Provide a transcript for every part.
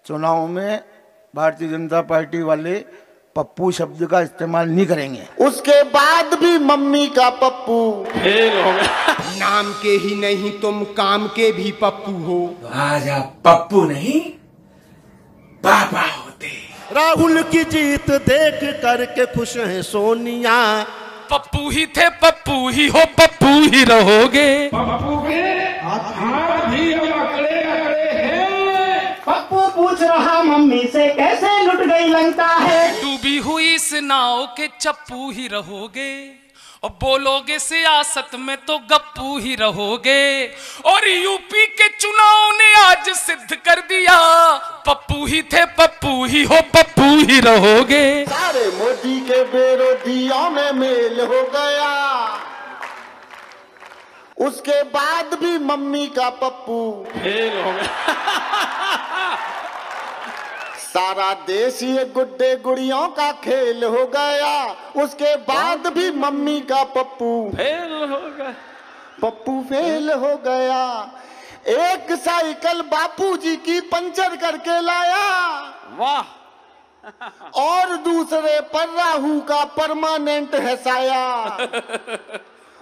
चुनाव में भारतीय जनता पार्टी वाले पप्पू शब्द का इस्तेमाल नहीं करेंगे। उसके बाद भी मम्मी का पप्पू फेल हो गया। नाम के ही नहीं तुम काम के भी पप्पू हो। तो आज आप पप्पू नहीं पापा होते। राहुल की जीत देख करके खुश है सोनिया। पप्पू ही थे पप्पू ही हो पप्पू ही रहोगे। पप्पू के हाथ भी अकड़े अकड़े हैं। पप्पू पूछ रहा मम्मी से कैसे लुट गई लंका है। डूबी हुई इस नाव के चप्पू ही रहोगे और बोलोगे सियासत में तो गप्पू ही रहोगे। और यूपी के चुनाव ने आज सिद्ध कर दिया पप्पू ही थे पप्पू ही हो पप्पू ही रहोगे। सारे मोदी के विरोधियों में मेल हो गया। उसके बाद भी मम्मी का पप्पू फेल हो गया। सारा देश ये गुड्डे गुड़ियों का खेल हो गया। उसके बाद भी मम्मी का पप्पू फेल हो गया। पप्पू फेल हो गया। एक साइकिल बापूजी की पंचर करके लाया। वाह। और दूसरे पर राहु का परमानेंट है साया।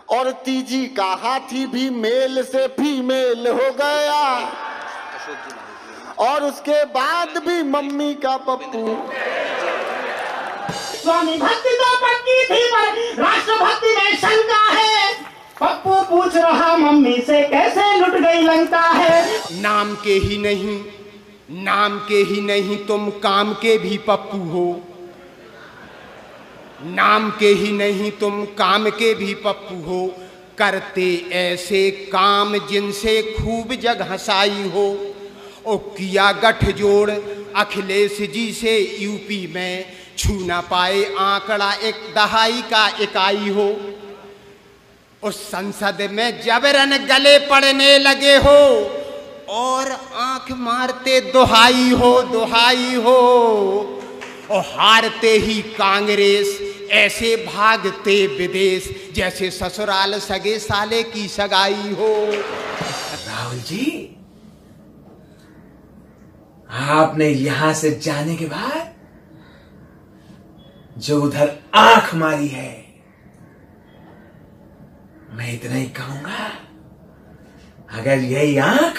और तीजी का हाथी भी मेल से फीमेल हो गया। और उसके बाद भी मम्मी का पप्पू। स्वामी भक्ति तो पक्की थी पर राष्ट्रभक्ति में शंका है। पप्पू पूछ रहा मम्मी से कैसे लुट गई लंका है। नाम के ही नहीं तुम काम के भी पप्पू हो। नाम के ही नहीं तुम काम के भी पप्पू हो। करते ऐसे काम जिनसे खूब जग हंसाई हो। ओ किया गठजोड़ अखिलेश जी से यूपी में छू ना पाए आंकड़ा एक दहाई का इकाई हो। उस संसद में जबरन गले पड़ने लगे हो और आंख मारते दुहाई हो। और हारते ही कांग्रेस ऐसे भागते विदेश जैसे ससुराल सगे साले की सगाई हो। राहुल जी, आपने यहां से जाने के बाद जो उधर आंख मारी है, मैं इतना ही कहूंगा, अगर यही आंख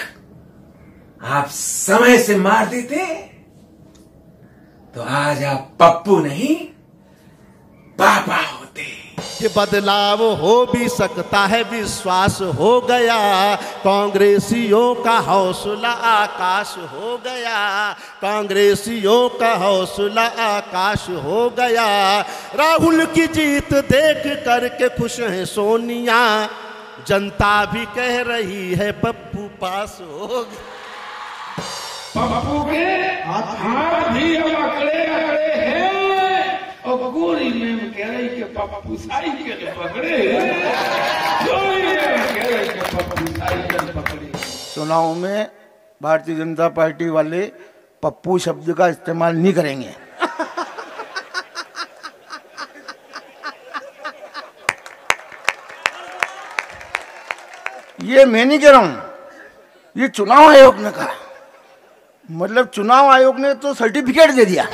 आप समय से मार देते तो आज आप पप्पू नहीं पापा होते। कि बदलाव हो भी सकता है विश्वास हो गया। कांग्रेसियों का हौसला आकाश हो गया। कांग्रेसियों का हौसला आकाश हो गया। राहुल की जीत देख करके खुश है सोनिया। जनता भी कह रही है पप्पू पास हो गया। पप्पू के हाथ भी अकड़े अकड़े हैं। और गोरी में कह रही कि पप्पू साइकिल पकड़े। चुनाव में भारतीय जनता पार्टी वाले पप्पू शब्द का इस्तेमाल नहीं करेंगे। ये मैं नहीं कह रहा हूं, ये चुनाव आयोग ने कहा। मतलब चुनाव आयोग ने तो सर्टिफिकेट दे दिया।